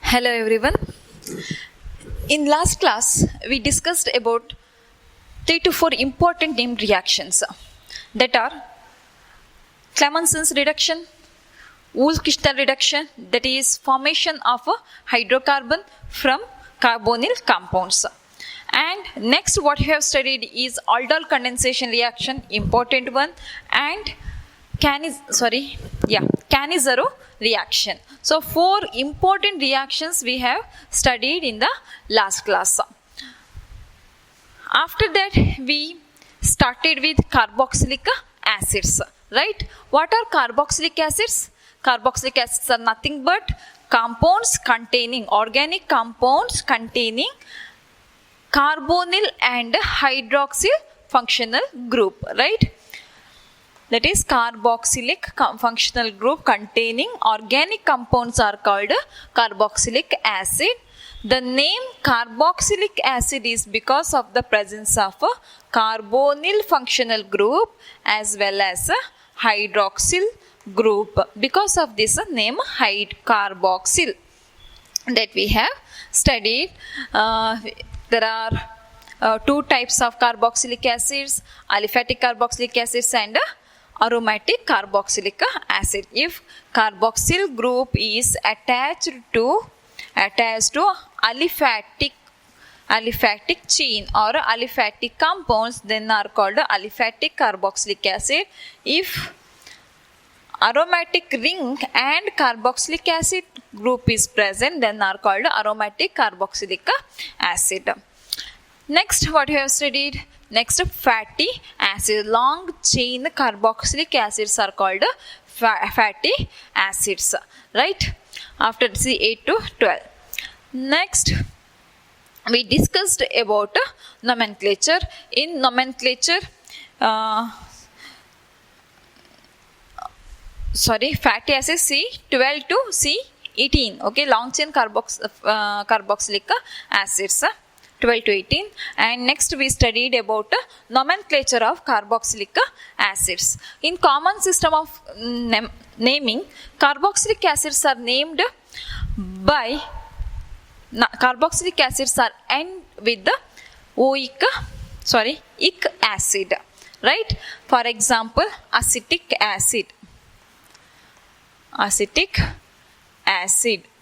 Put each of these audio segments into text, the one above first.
Hello everyone. In last class, we discussed about 3 to 4 important named reactions that are Clemenson's reduction, Uhl-Kichler reduction, that is formation of a hydrocarbon from carbonyl compounds. And next what we have studied is aldol condensation reaction, important one, and Cannizzaro reaction. So 4 important reactions we have studied in the last class. After that we started with carboxylic acids, right? What are carboxylic acids? Carboxylic acids are nothing but organic compounds containing carbonyl and hydroxyl functional group, right? That is carboxylic functional group containing organic compounds are called carboxylic acid. The name carboxylic acid is because of the presence of a carbonyl functional group as well as a hydroxyl group. Because of this name carboxyl that we have studied. There are 2 types of carboxylic acids, aliphatic carboxylic acids and aromatic carboxylic acid. If carboxyl group is attached to aliphatic chain or aliphatic compounds, then are called aliphatic carboxylic acid. If aromatic ring and carboxylic acid group is present, then are called aromatic carboxylic acid. Next, what we have studied? Next, fatty acid. Long chain carboxylic acids are called fatty acids, right? After C8 to 12. Next, we discussed about nomenclature. In nomenclature, fatty acids C12 to C18. Okay, long chain carboxylic acids. 12 to 18. And next we studied about nomenclature of carboxylic acids. In common system of naming, carboxylic acids are named by carboxylic acids are end with the ic acid, right? For example, acetic acid,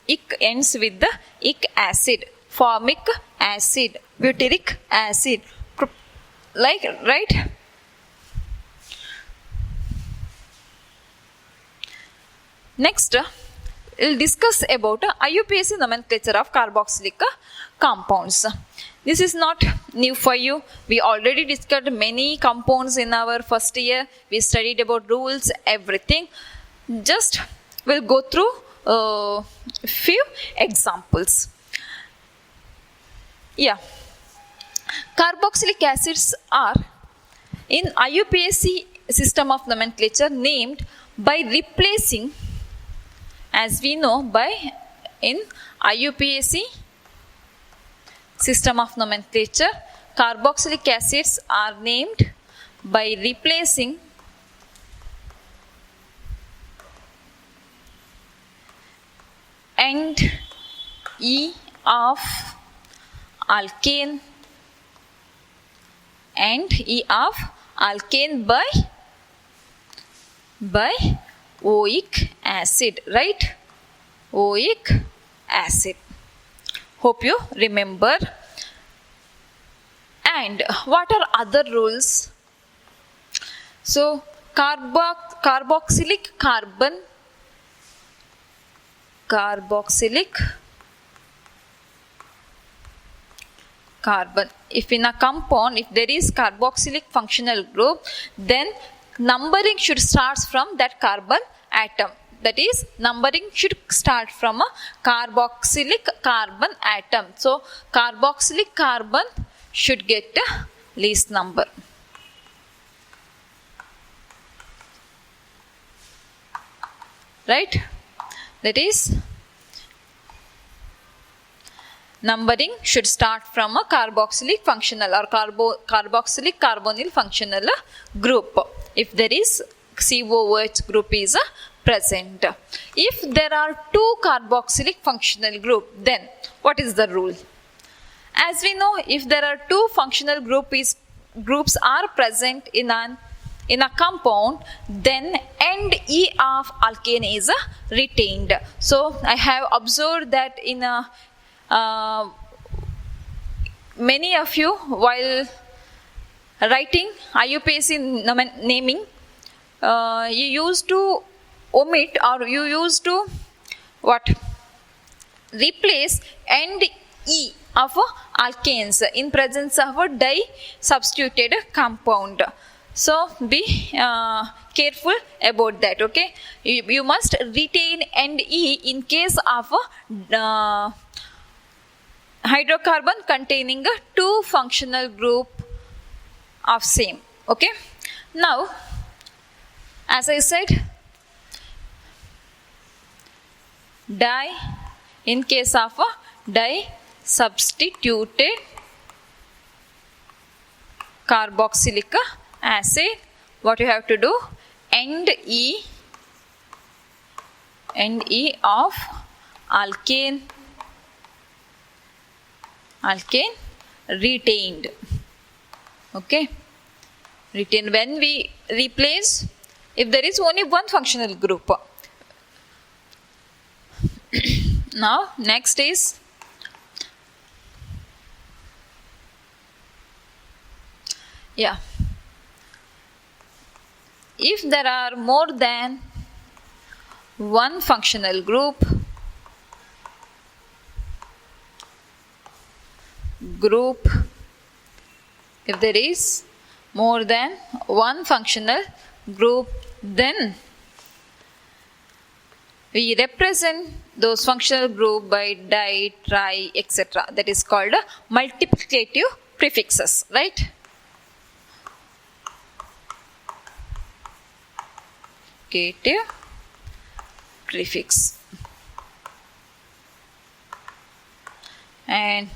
ic ends with the ic acid. Formic acid, butyric acid, right? Next, we'll discuss about IUPAC nomenclature of carboxylic compounds. This is not new for you. We already discussed many compounds in our first year. We studied about rules, everything. Just we'll go through a few examples. Yeah, carboxylic acids are in IUPAC system of nomenclature named by replacing, as we know, in IUPAC system of nomenclature, carboxylic acids are named by replacing end E of alkane and E of alkane by oic acid, right? Oic acid. Hope you remember. And what are other rules? So carboxylic carbon, if in a compound, if there is carboxylic functional group, then numbering should start from that carbon atom. That is, numbering should start from a carboxylic carbon atom. So carboxylic carbon should get a least number. Right? That is, numbering should start from a carboxylic functional or carboxylic carbonyl functional group. If there is COOH group is present. If there are two carboxylic functional group, then what is the rule? As we know, if there are two functional groups are present in a compound, then end E of alkane is retained. So I have observed that in many of you, while writing IUPAC naming, you used to omit, or you used to replace end E of alkanes in presence of a di-substituted compound. So be careful about that, okay? You must retain end E in case of hydrocarbon containing two functional group of same, okay? Now, as I said, in case of di-substituted carboxylic acid, what you have to do? End E of alkane retained, okay? Retain when we replace, if there is only one functional group. Now next is if there are more than one functional group, if there is more than one functional group, then we represent those functional group by di, tri, etc. That is called multiplicative prefixes, right? Multiplicative prefix. And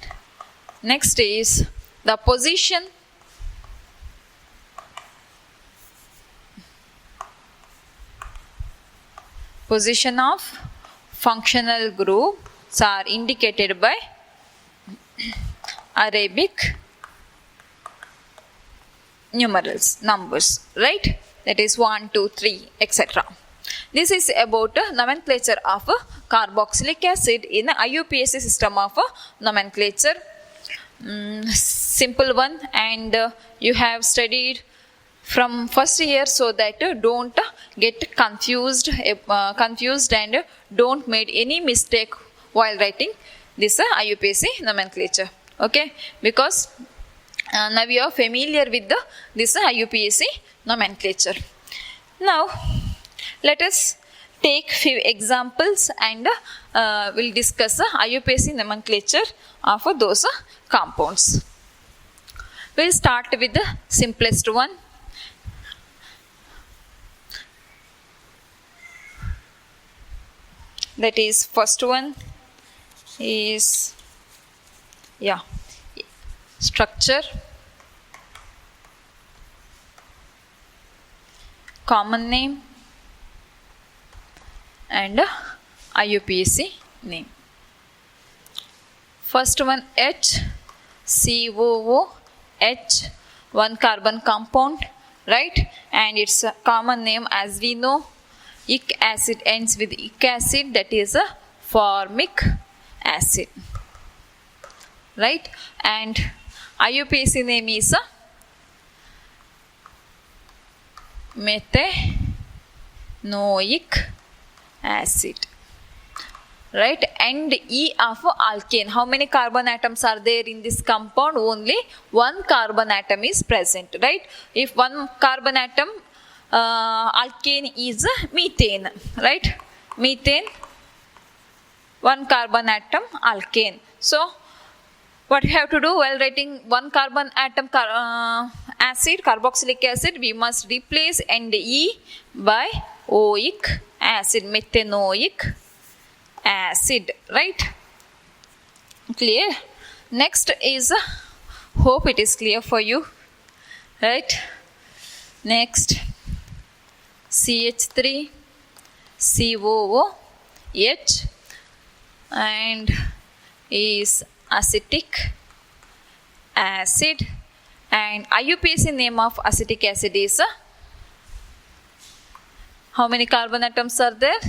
next is the position of functional groups are indicated by Arabic numbers, right? That is 1, 2, 3, etc. This is about nomenclature of carboxylic acid in IUPAC system of nomenclature. Simple one, and you have studied from first year, so that don't get confused and don't make any mistake while writing this IUPAC nomenclature, okay? Because now you are familiar with this IUPAC nomenclature. Now let us take few examples and we'll discuss IUPAC nomenclature of those compounds. We'll start with the simplest one. That is, first one is structure, common name, and IUPAC name. First one, HCOOH, one carbon compound, right? And its common name, as we know, ic acid ends with ic acid, that is a formic acid, right? And IUPAC name is methanoic acid, right? And E of alkane. How many carbon atoms are there in this compound? Only one carbon atom is present, right? If one carbon atom, alkane is methane, right? Methane, one carbon atom, alkane. So what you have to do while writing one carbon atom acid, carboxylic acid, we must replace end E by oic acid, methanoic acid, right? Clear? Next is, hope it is clear for you, right? Next, CH3, COOH and is acetic acid, and IUPAC name of acetic acid is how many carbon atoms are there?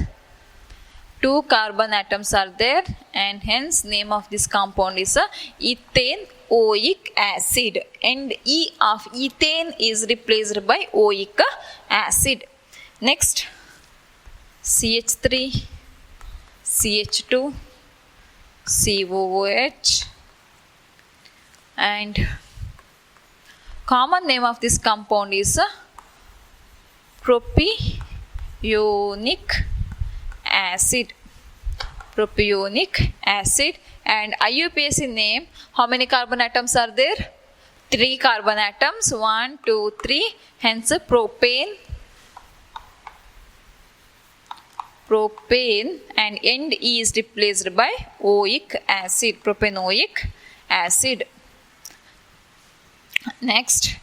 2 carbon atoms are there, and hence name of this compound is ethanoic acid, and E of ethane is replaced by oic acid. Next, CH3, CH2, COOH, and common name of this compound is propionic acid. Propionic acid, and IUPAC name, how many carbon atoms are there? 3 carbon atoms, 1, 2, 3, hence propane, and end E is replaced by oic acid, propanoic acid. Next,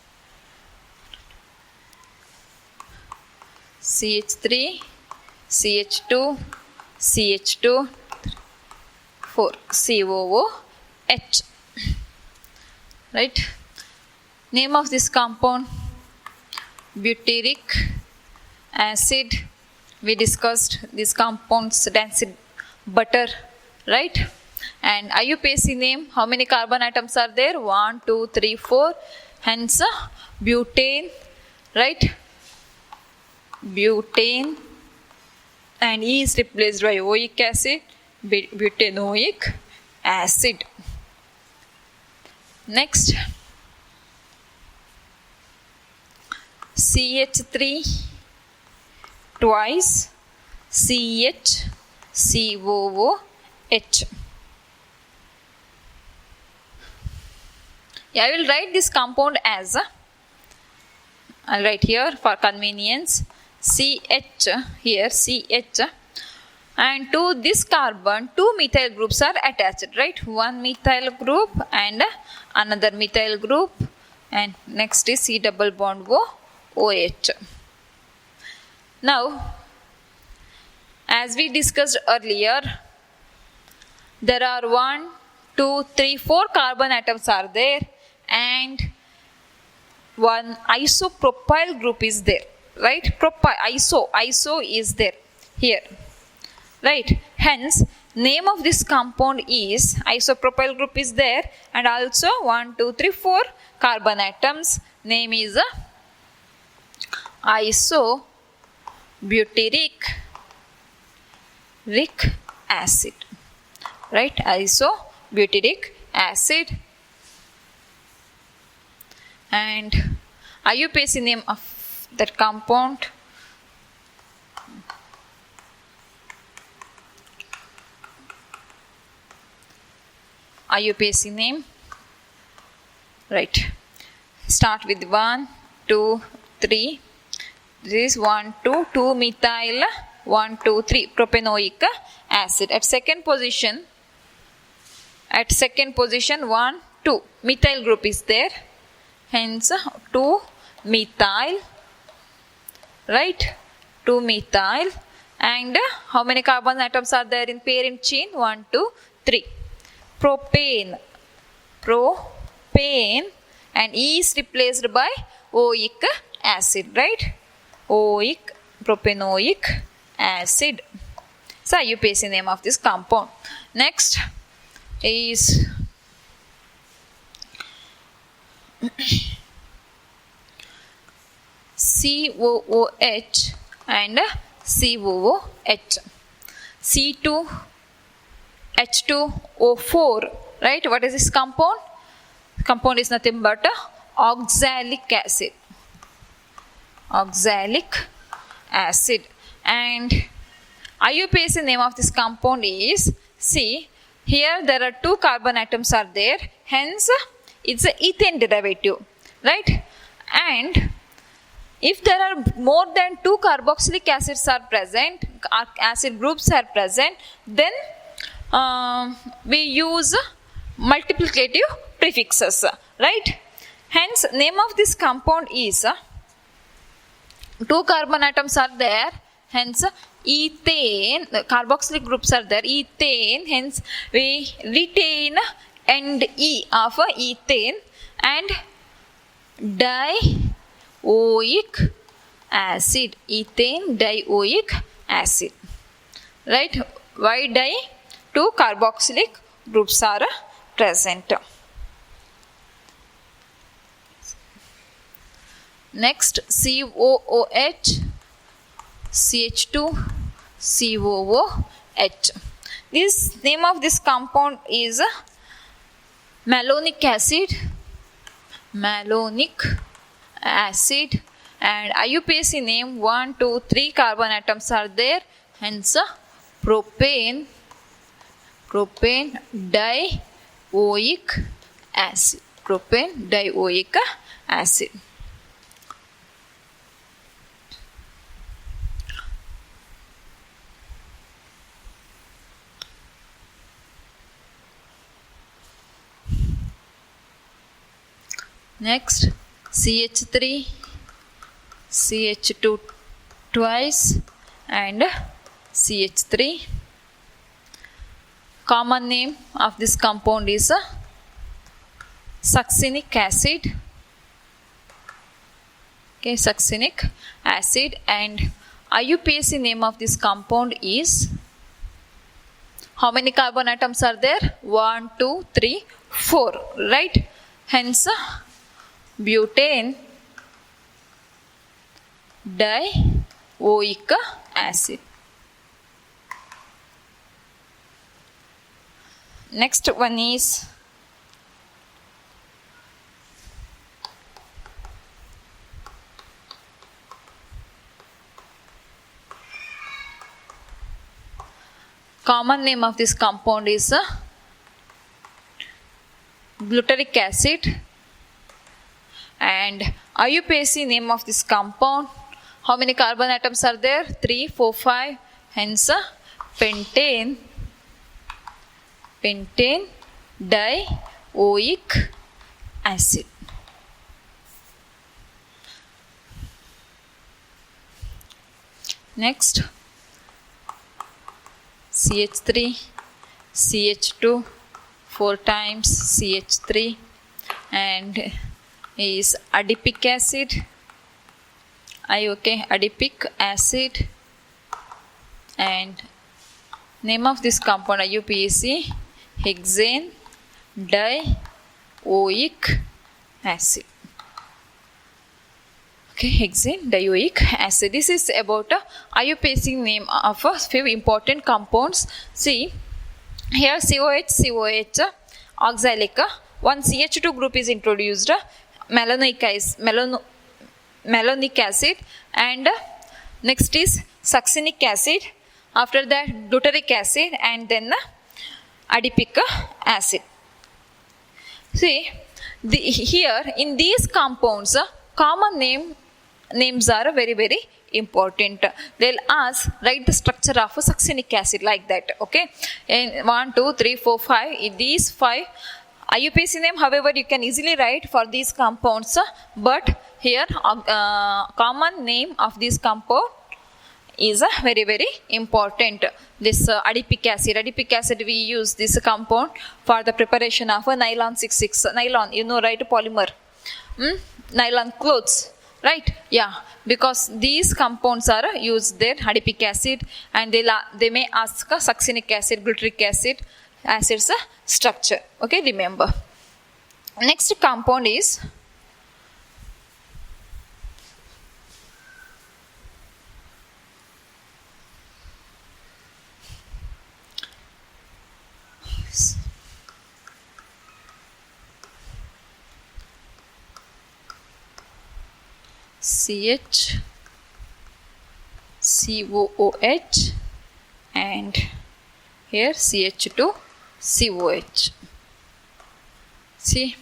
CH3, CH2, CH2, 4, COOH. Right? Name of this compound, butyric acid. We discussed these compounds, rancid butter, right? And IUPAC name, how many carbon atoms are there? 1, 2, 3, 4, hence butane, right? Butane, and E is replaced by oic acid, butanoic acid. Next, CH3 twice, CH, COOH. Yeah, I will write this compound as I'll write here for convenience CH, here CH, and to this carbon 2 methyl groups are attached, right? One methyl group and another methyl group, and next is C double bond OH. Now, as we discussed earlier, there are 1, 2, 3, 4 carbon atoms are there, and one isopropyl group is there, right? Iso is there here, right? Hence, name of this compound is isopropyl group is there, and also 1, 2, 3, 4 carbon atoms. Name is isobutyric acid, right? Isobutyric acid, and IUPAC name of that compound, IUPAC name, right? Start with 1, 2, 3. This is 1, 2, 2 methyl, 1, 2, 3 propanoic acid. At second position, 1, 2 methyl group is there, hence 2 methyl, right? 2 methyl, and how many carbon atoms are there in parent chain? 1, 2, 3. Propane, and E is replaced by oic acid, right? Propanoic acid. So IUPAC name of this compound. Next is COOH and COOH. C2H2O4, right? What is this compound? Compound is nothing but oxalic acid. Oxalic acid. And IUPAC name of this compound is, see, here there are 2 carbon atoms are there, hence it's an ethane derivative, right? And if there are more than 2 carboxylic acids are present, acid groups are present, then we use multiplicative prefixes, right? Hence, name of this compound is 2 carbon atoms are there, hence ethane, the carboxylic groups are there, ethane, hence we retain end E of ethane and dioic acid, ethane dioic acid, right? Why di? Two carboxylic groups are present. Next, COOH, CH2, COOH. This name of this compound is malonic acid, and IUPAC name 1, 2, 3 carbon atoms are there, hence propane dioic acid, propane dioic acid. Next, CH3, CH2 twice and CH3. Common name of this compound is succinic acid. Okay, succinic acid, and IUPAC name of this compound is, how many carbon atoms are there? 1, 2, 3, 4, right? Hence butane dioic acid. Next one is common name of this compound is glutaric acid, and IUPAC name of this compound, how many carbon atoms are there? 3, 4, 5, hence pentane dioic acid. Next, CH3, CH2, 4 times CH3, and is adipic acid. Adipic acid, and name of this compound IUPAC hexane dioic acid. Okay, hexane dioic acid. This is about IUPAC name of a few important compounds. See here, COH oxalic, one CH2 group is introduced, malonic acid, and next is succinic acid, after that glutaric acid, and then adipic acid. See, here in these compounds, common names are very, very important. They'll ask, write the structure of a succinic acid like that. Okay, and 1, 2, 3, 4, 5. In these 5 IUPAC name, however, you can easily write for these compounds, but here common name of this compound is very, very important. This adipic acid, we use this compound for the preparation of a nylon 66. Nylon, you know, right? Polymer, nylon clothes, right? Yeah, because these compounds are used there, adipic acid, and they may ask succinic acid, glutaric acid, acids structure. Okay, remember. Next compound is COOH, and here CH2COH. See,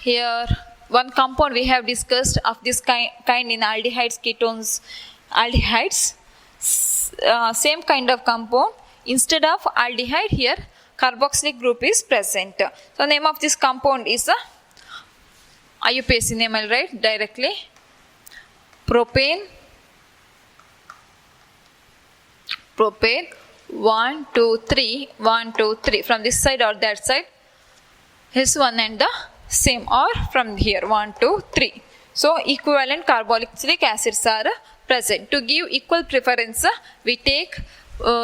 here one compound we have discussed of this kind in aldehydes, ketones, aldehydes. Same kind of compound, instead of aldehyde, here carboxylic group is present. So name of this compound is IUPAC name, I'll write directly, propane propane, 1 2 3 1 2 3 from this side or that side is one and the same, or from here 1 2 3. So equivalent carboxylic acids are present. To give equal preference, we take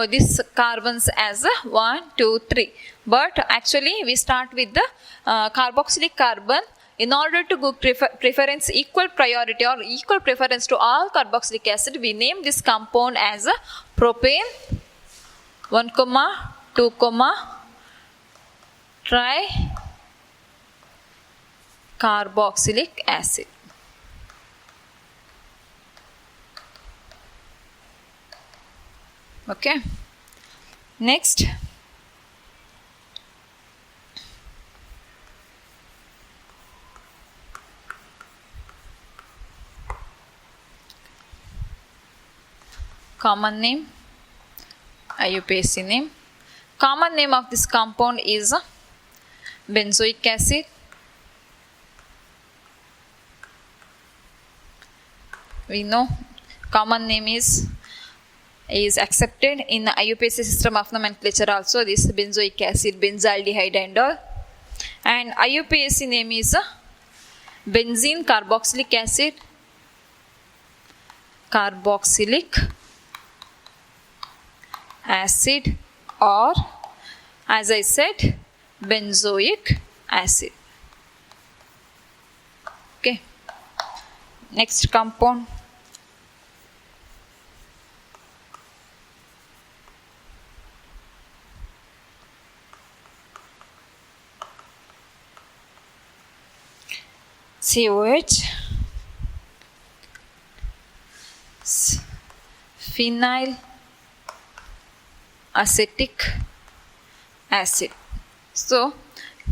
these carbons as 1 2 3, but actually we start with the carboxylic carbon. In order to give preference, equal priority or equal preference to all carboxylic acid, we name this compound as propane 1, 2, tri carboxylic acid. Okay. Next, common name, IUPAC name. Common name of this compound is benzoic acid. We know common name is accepted in the IUPAC system of nomenclature also, this benzoic acid, benzaldehyde and all. And IUPAC name is benzene carboxylic acid, or as I said, benzoic acid. Okay. Next compound, COH, phenyl acetic acid. So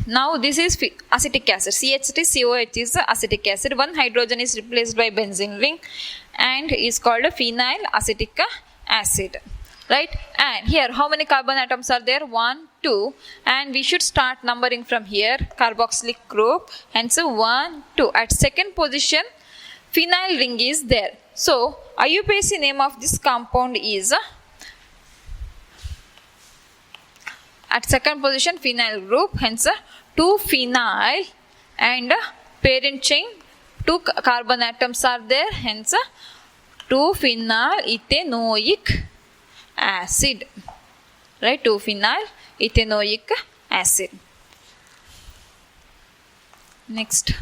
now this is acetic acid. COH is acetic acid. One hydrogen is replaced by benzene ring and is called a phenyl acetic acid. Right? And here how many carbon atoms are there? 1 2, and we should start numbering from here. Carboxylic group, and so 1 2. At second position phenyl ring is there. So IUPAC name of this compound is at second position phenyl group, hence 2 phenyl and parent chain 2 carbon atoms are there, hence 2 phenyl ethanoic acid. Right? 2 phenyl ethanoic acid. Next,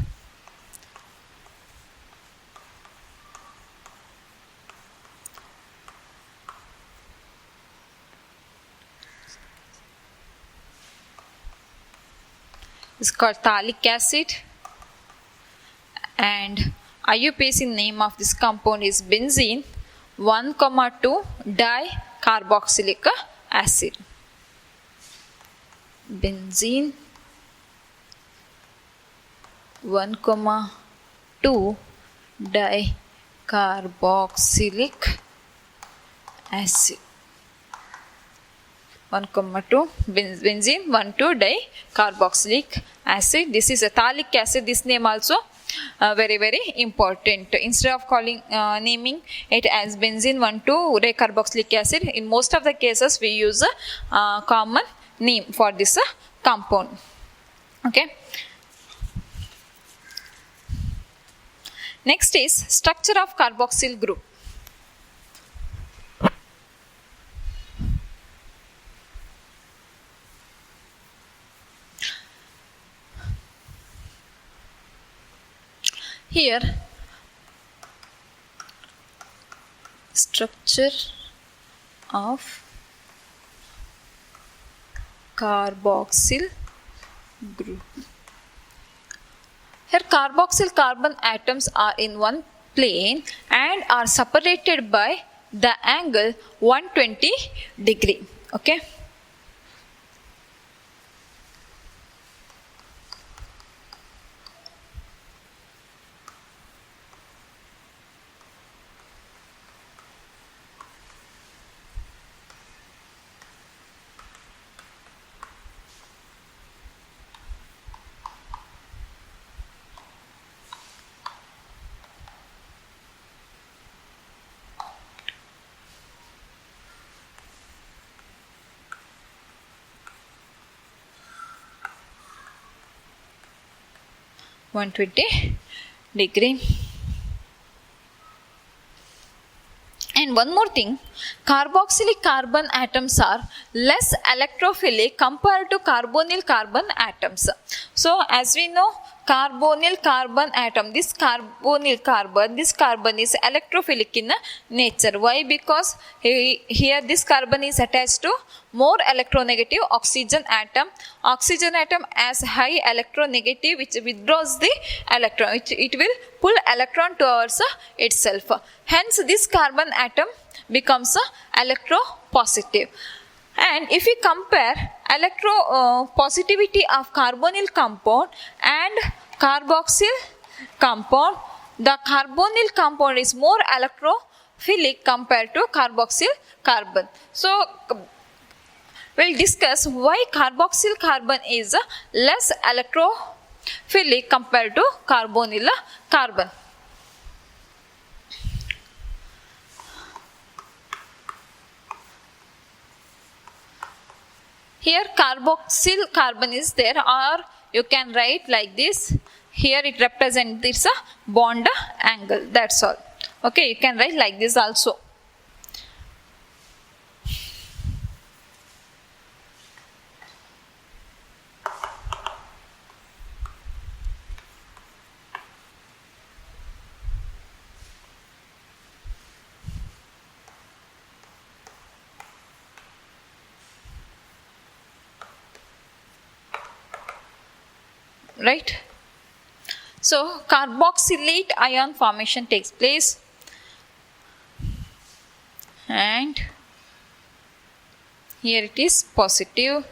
is called phthalic acid, and IUPAC name of this compound is benzene 1, 2 dicarboxylic acid. Benzene 1, 2 dicarboxylic acid. 1, 2 benzene 1, 2 dicarboxylic acid. This is a phthalic acid. This name also very important. Instead of calling naming it as benzene 1, 2 dicarboxylic acid, in most of the cases we use a common name for this compound. Okay. Next is structure of carboxyl group. Here structure of carboxyl group. Here carboxyl carbon atoms are in one plane and are separated by the angle 120 degree. Okay. 120 degree. And one more thing, carboxylic carbon atoms are less electrophilic compared to carbonyl carbon atoms. So as we know, carbonyl carbon atom, this carbon is electrophilic in nature. Why? Because here this carbon is attached to more electronegative oxygen atom. Oxygen atom has high electronegative, which withdraws the electron. It will pull electron towards itself. Hence this carbon atom becomes electropositive. And if we compare electropositivity of carbonyl compound and carboxyl compound, the carbonyl compound is more electrophilic compared to carboxyl carbon. So we'll discuss why carboxyl carbon is less electrophilic compared to carbonyl carbon. Here carboxyl carbon is there, or you can write like this. Here it represents this bond angle. That's all. Okay, you can write like this also. Right? So carboxylate ion formation takes place, and here it is positive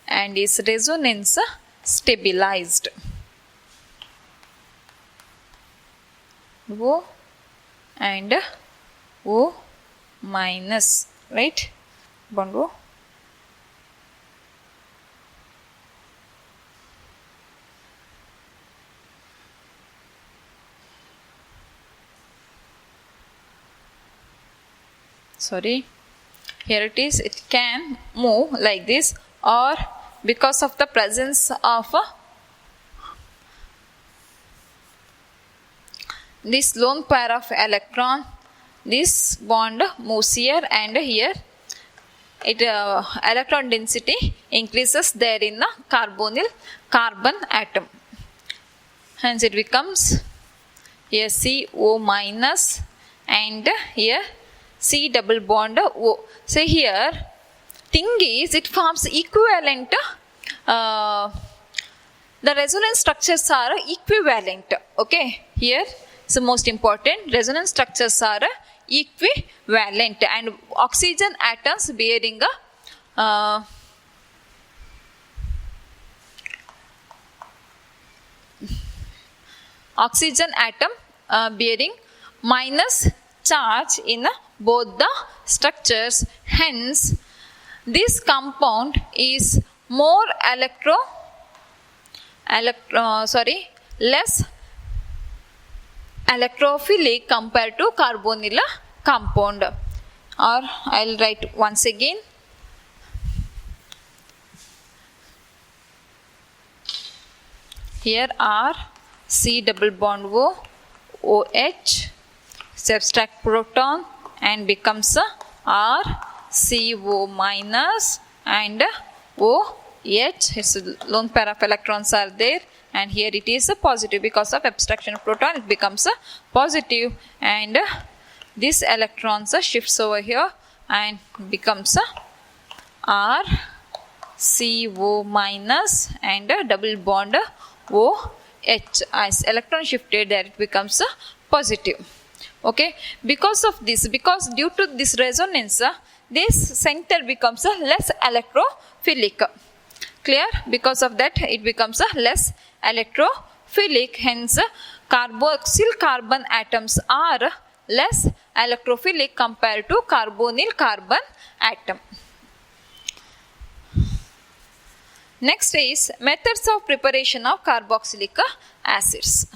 and is resonance stabilized. O and O minus, right? Bond O. Sorry, here it is. It can move like this, or because of the presence of this lone pair of electron, this bond moves here, and here it electron density increases there in the carbonyl carbon atom. Hence it becomes here CO minus, and here C double bond O. So here thing is, it forms equivalent, the resonance structures are equivalent. Okay, here so most important, resonance structures are equivalent, and oxygen atoms bearing oxygen atom bearing minus charge in both the structures. Hence this compound is more less electrophilic compared to carbonyl compound. Or I'll write once again. Here are C double bond O, OH, subtract proton, and becomes R CO minus and OH. Its lone pair of electrons are there, and here it is a positive. Because of abstraction of proton, it becomes a positive, and this electrons shifts over here and becomes a R CO minus and double bond OH. As electron shifted there, it becomes a positive. Okay, because of this, because due to this resonance, this center becomes less electrophilic. Clear? Because of that, it becomes less electrophilic. Hence carboxyl carbon atoms are less electrophilic compared to carbonyl carbon atom. Next is methods of preparation of carboxylic acids.